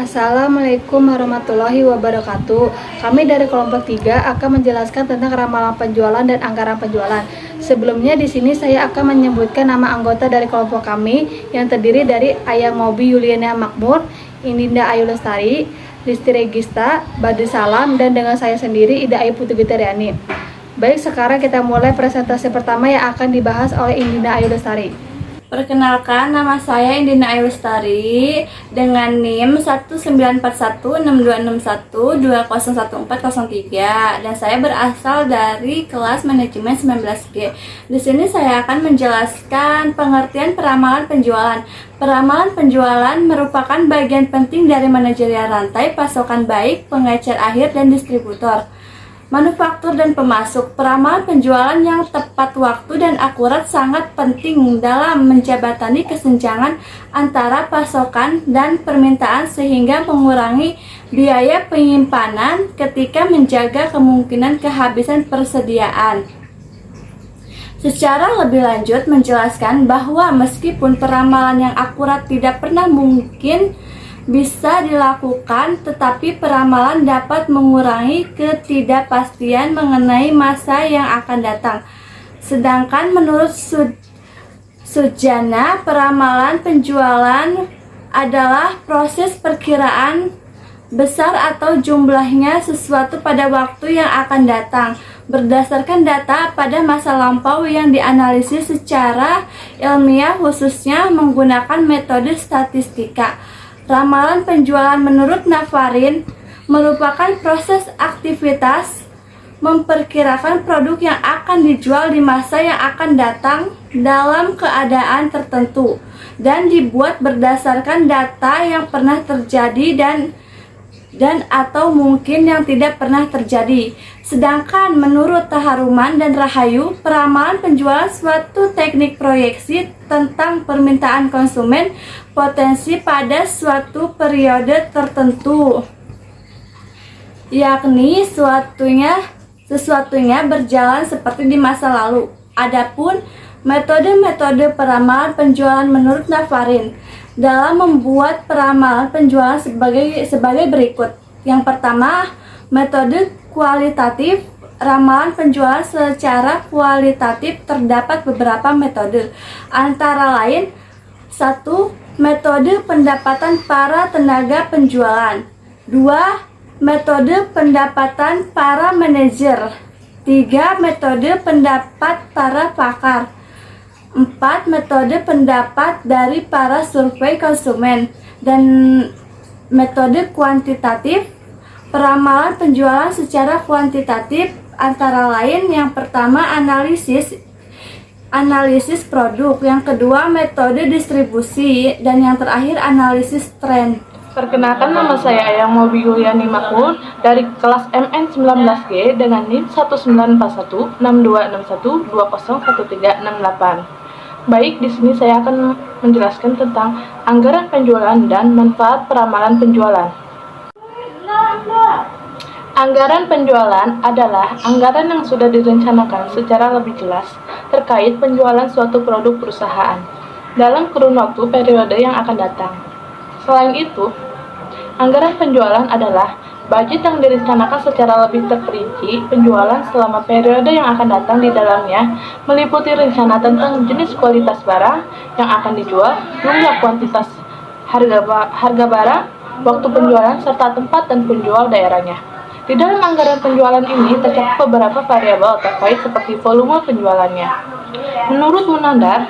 Assalamualaikum warahmatullahi wabarakatuh. Kami dari kelompok 3 akan menjelaskan tentang ramalan penjualan dan anggaran penjualan. Sebelumnya di sini saya akan menyebutkan nama anggota dari kelompok kami yang terdiri dari Ayang Mobi Yuliana Makmur, Indinda Ayu Lestari, Listi Regista, Badri Salam, dan dengan saya sendiri Ida Ayu Putri Gitariani. Baik, sekarang kita mulai presentasi pertama yang akan dibahas oleh Indinda Ayu Lestari. Perkenalkan, nama saya Indina Ayu Lestari dengan NIM 19416261201403 dan saya berasal dari kelas manajemen 19G. Di sini saya akan menjelaskan pengertian peramalan penjualan. Peramalan penjualan merupakan bagian penting dari manajerial rantai pasokan baik pengecer akhir dan distributor, manufaktur dan pemasok. Peramalan penjualan yang tepat waktu dan akurat sangat penting dalam menjembatani kesenjangan antara pasokan dan permintaan sehingga mengurangi biaya penyimpanan ketika menjaga kemungkinan kehabisan persediaan. Secara lebih lanjut menjelaskan bahwa meskipun peramalan yang akurat tidak pernah mungkin bisa dilakukan, tetapi peramalan dapat mengurangi ketidakpastian mengenai masa yang akan datang. Sedangkan menurut Sujana, peramalan penjualan adalah proses perkiraan besar atau jumlahnya sesuatu pada waktu yang akan datang berdasarkan data pada masa lampau yang dianalisis secara ilmiah, khususnya menggunakan metode statistika. Ramalan penjualan menurut Navarin merupakan proses aktivitas memperkirakan produk yang akan dijual di masa yang akan datang dalam keadaan tertentu dan dibuat berdasarkan data yang pernah terjadi dan atau mungkin yang tidak pernah terjadi. Sedangkan menurut Taharuman dan Rahayu, peramalan penjualan suatu teknik proyeksi tentang permintaan konsumen potensi pada suatu periode tertentu, yakni sesuatunya berjalan seperti di masa lalu. Adapun metode-metode peramalan penjualan menurut Navarin dalam membuat peramalan penjualan sebagai berikut. Yang pertama, metode kualitatif. Ramalan penjualan secara kualitatif terdapat beberapa metode, antara lain: 1. Metode pendapatan para tenaga penjualan. 2. Metode pendapatan para manajer. 3. Metode pendapat para pakar. 4. Metode pendapat dari para survei konsumen. Dan metode kuantitatif. Peramalan penjualan secara kuantitatif antara lain: yang pertama analisis produk, yang kedua metode distribusi, dan yang terakhir analisis tren. Perkenalkan, nama saya Ayang Mobi Yuliana Makmur dari kelas MN 19G dengan NIM 19416261201368. Baik, di sini saya akan menjelaskan tentang anggaran penjualan dan manfaat peramalan penjualan. Anggaran penjualan adalah anggaran yang sudah direncanakan secara lebih jelas terkait penjualan suatu produk perusahaan dalam kurun waktu periode yang akan datang. Selain itu, anggaran penjualan adalah budget yang direncanakan secara lebih terperinci penjualan selama periode yang akan datang. Di dalamnya meliputi rencana tentang jenis kualitas barang yang akan dijual, jumlah kuantitas, harga barang, waktu penjualan, serta tempat dan penjual daerahnya. Di dalam anggaran penjualan ini tercakup beberapa variabel terkait seperti volume penjualannya. Menurut Munandar,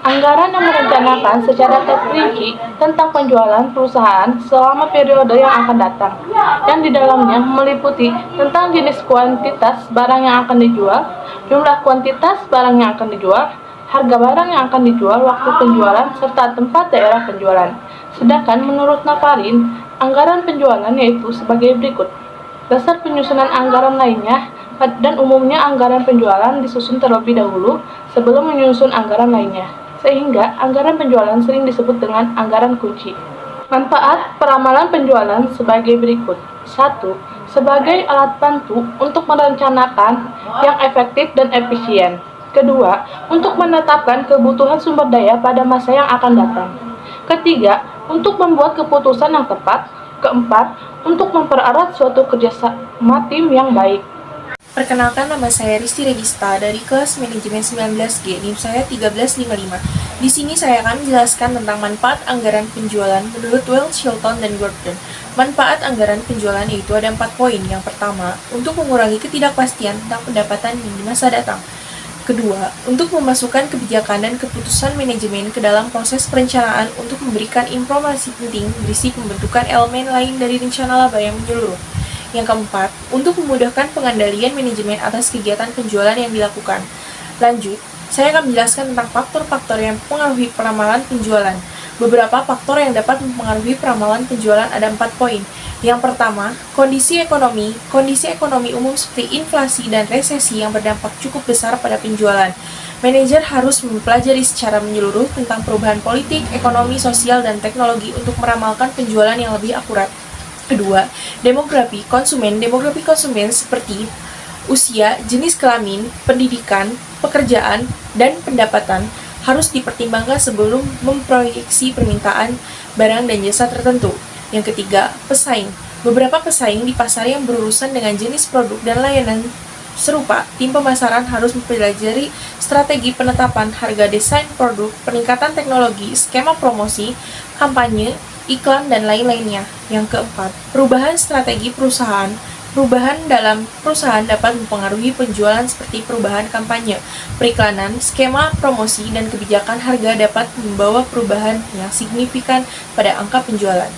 anggaran yang merencanakan secara terperinci tentang penjualan perusahaan selama periode yang akan datang, dan di dalamnya meliputi tentang jenis kuantitas barang yang akan dijual, jumlah kuantitas barang yang akan dijual, harga barang yang akan dijual, waktu penjualan, serta tempat daerah penjualan. Sedangkan menurut Navarin, anggaran penjualan yaitu sebagai berikut: dasar penyusunan anggaran lainnya, dan umumnya anggaran penjualan disusun terlebih dahulu sebelum menyusun anggaran lainnya, sehingga anggaran penjualan sering disebut dengan anggaran kunci. Manfaat peramalan penjualan sebagai berikut: 1. Sebagai alat bantu untuk merencanakan yang efektif dan efisien. Kedua, untuk menetapkan kebutuhan sumber daya pada masa yang akan datang. Ketiga, untuk membuat keputusan yang tepat. Keempat, untuk mempererat suatu kerjasama tim yang baik. Perkenalkan, nama saya Risti Regista dari kelas manajemen 19G, NIM saya 1355. Di sini saya akan menjelaskan tentang manfaat anggaran penjualan menurut Welch, Hilton, dan Gordon. Manfaat anggaran penjualan itu ada 4 poin. Yang pertama, untuk mengurangi ketidakpastian tentang pendapatan di masa datang. Kedua, untuk memasukkan kebijakan dan keputusan manajemen ke dalam proses perencanaan untuk memberikan informasi penting berisi pembentukan elemen lain dari rencana laba yang menyeluruh. Yang keempat, untuk memudahkan pengendalian manajemen atas kegiatan penjualan yang dilakukan. Lanjut, saya akan menjelaskan tentang faktor-faktor yang mempengaruhi peramalan penjualan. Beberapa faktor yang dapat mempengaruhi peramalan penjualan ada 4 poin. Yang pertama, kondisi ekonomi. Kondisi ekonomi umum seperti inflasi dan resesi yang berdampak cukup besar pada penjualan. Manajer harus mempelajari secara menyeluruh tentang perubahan politik, ekonomi, sosial, dan teknologi untuk meramalkan penjualan yang lebih akurat. Kedua, demografi konsumen. Demografi konsumen seperti usia, jenis kelamin, pendidikan, pekerjaan, dan pendapatan harus dipertimbangkan sebelum memproyeksi permintaan barang dan jasa tertentu. Yang ketiga, pesaing. Beberapa pesaing di pasar yang berurusan dengan jenis produk dan layanan serupa, tim pemasaran harus mempelajari strategi penetapan harga, desain produk, peningkatan teknologi, skema promosi, kampanye, iklan, dan lain-lainnya. Yang keempat, perubahan strategi perusahaan. Perubahan dalam perusahaan dapat mempengaruhi penjualan seperti perubahan kampanye, periklanan, skema promosi, dan kebijakan harga dapat membawa perubahan yang signifikan pada angka penjualan.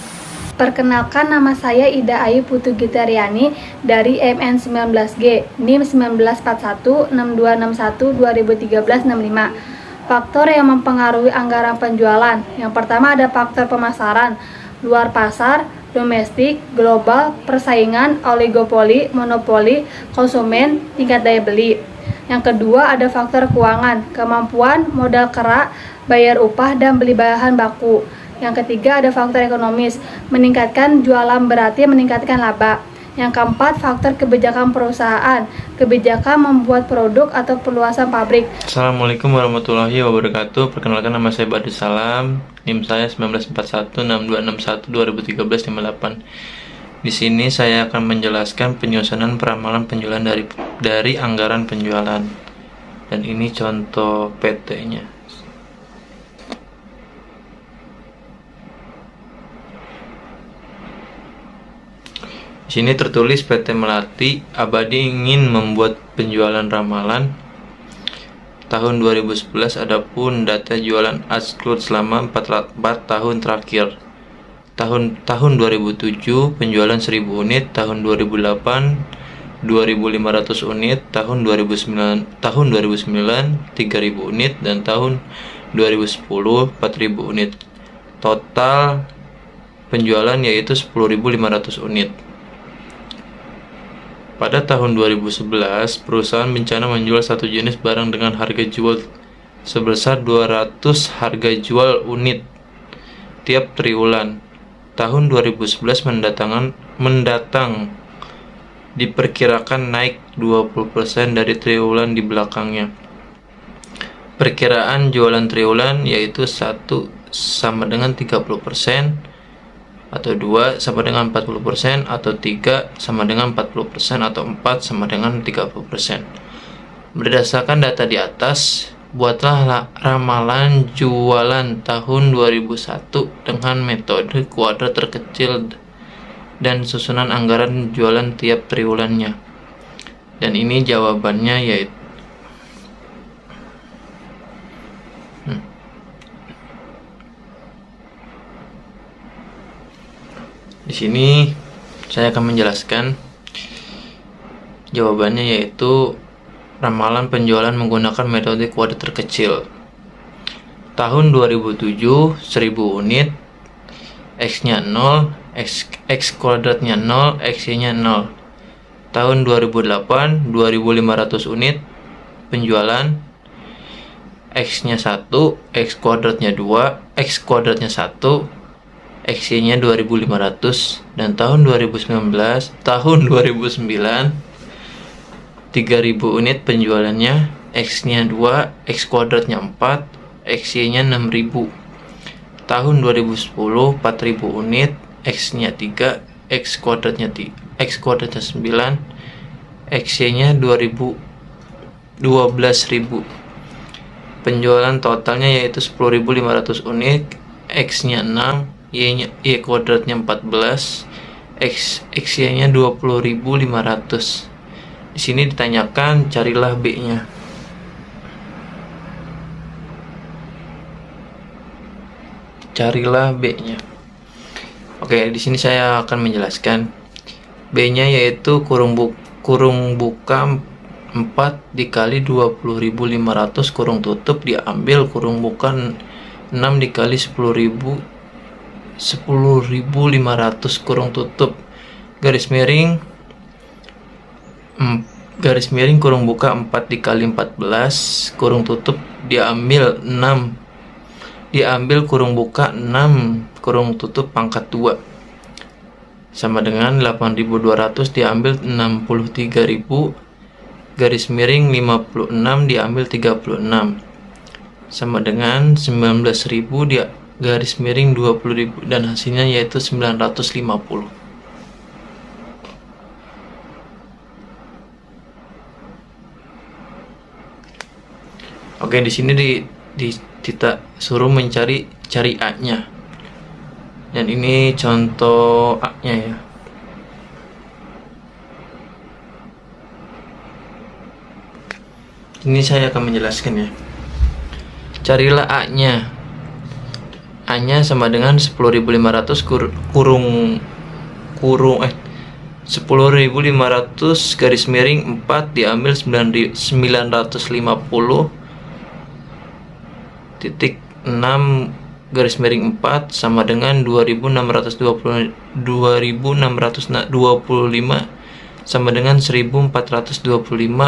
Perkenalkan, nama saya Ida Ayu Putu Gitariani dari MN19G, NIM 1941 6261 2013 65. Faktor yang mempengaruhi anggaran penjualan. Yang pertama ada faktor pemasaran, luar pasar, domestik, global, persaingan, oligopoli, monopoli, konsumen, tingkat daya beli. Yang kedua ada faktor keuangan, kemampuan, modal kerak, bayar upah, dan beli bahan baku. Yang ketiga ada faktor ekonomis, meningkatkan jualan berarti meningkatkan laba. Yang keempat, faktor kebijakan perusahaan, kebijakan membuat produk atau perluasan pabrik. Assalamualaikum warahmatullahi wabarakatuh. Perkenalkan, nama saya Badrus Salam, NIM saya 1941 6261 2013 58. Di sini saya akan menjelaskan penyusunan peramalan penjualan dari anggaran penjualan. Dan ini contoh PT-nya. Di sini tertulis PT Melati Abadi ingin membuat penjualan ramalan tahun 2011, adapun data jualan Asclut selama 4 tahun terakhir. Tahun 2007 penjualan 1000 unit, tahun 2008 2500 unit, tahun 2009 3000 unit, dan tahun 2010 4000 unit. Total penjualan yaitu 10.500 unit. Pada tahun 2011, perusahaan berencana menjual satu jenis barang dengan harga jual sebesar 200 harga jual unit tiap triwulan. Tahun 2011 mendatang diperkirakan naik 20% dari triwulan di belakangnya. Perkiraan jualan triwulan yaitu 1 sama dengan 30%, atau 2 sama dengan 40%, atau 3 sama dengan 40%, atau 4 sama dengan 30%. Berdasarkan data di atas, buatlah ramalan jualan tahun 2001 dengan metode kuadrat terkecil dan susunan anggaran jualan tiap triwulannya. Dan ini jawabannya yaitu Di sini saya akan menjelaskan jawabannya, yaitu ramalan penjualan menggunakan metode kuadrat terkecil. Tahun 2007 1000 unit, X-nya 0, X kuadratnya 0, X-nya 0. Tahun 2008 2500 unit penjualan, X-nya 1, X kuadratnya 2, X kuadratnya 1, X-nya 2500. Dan tahun 2009 3000 unit penjualannya, X-nya 2, X kuadratnya 4, X-nya 6000. Tahun 2010 4000 unit, X-nya 3, X kuadratnya 9, XY-nya 12.000. Penjualan totalnya yaitu 10.500 unit, X-nya 6, Y kuadratnya 14, XY-nya 20.500. Di sini ditanyakan carilah B-nya. Carilah B-nya. Oke, di sini saya akan menjelaskan. B-nya yaitu kurung buka 4 dikali 20.500 kurung tutup diambil kurung buka 6 dikali 10.500 kurung tutup garis miring kurung buka 4 dikali 14 kurung tutup diambil kurung buka 6 kurung tutup pangkat 2 sama dengan 8.200 diambil 63.000 garis miring 56 diambil 36 sama dengan 19.000 garis miring 20.000 dan hasilnya yaitu 950. Oke, di sini kita suruh cari A-nya. Dan ini contoh A-nya ya. Ini saya akan menjelaskan ya. Carilah A-nya. A-nya sama dengan 10.500 kurung 10.500 garis miring 4 diambil 950.6 garis miring 4 sama dengan 2.625 sama dengan 1.425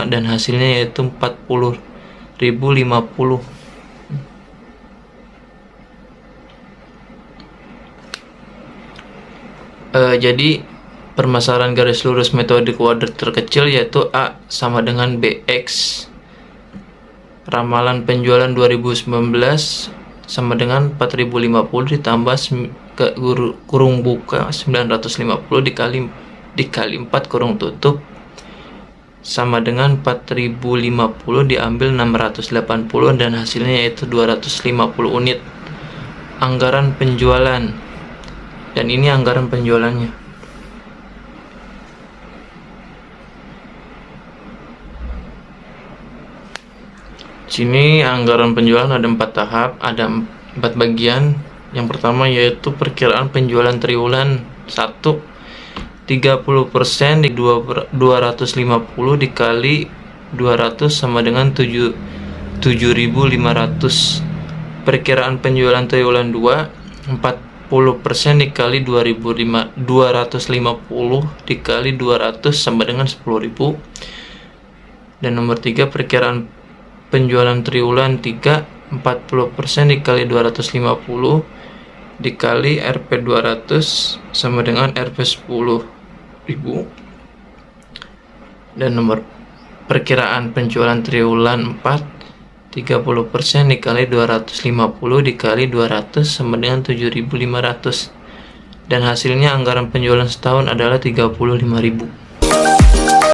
dan hasilnya yaitu 40.050. Jadi permasalahan garis lurus metode kuadrat terkecil yaitu A sama dengan BX. Ramalan penjualan 2019 sama dengan 4050 ditambah kurung buka 950 dikali 4 kurung tutup sama dengan 4050 diambil 680 dan hasilnya yaitu 250 unit. Anggaran penjualan, dan ini anggaran penjualannya. Sini anggaran penjualan ada 4 tahap, ada 4 bagian. Yang pertama yaitu perkiraan penjualan triwulan 1, 30% di 250 dikali 200 sama dengan 7.500. Perkiraan penjualan triwulan 2, 40% dikali 250 dikali 200 sama dengan 10.000. Dan nomor 3 perkiraan penjualan triwulan 3, 40% dikali 250 dikali Rp 200 sama dengan Rp 10.000. Dan nomor perkiraan penjualan triwulan 4, 30% dikali 250 dikali 200 sama dengan 7.500. Dan hasilnya anggaran penjualan setahun adalah 35.000.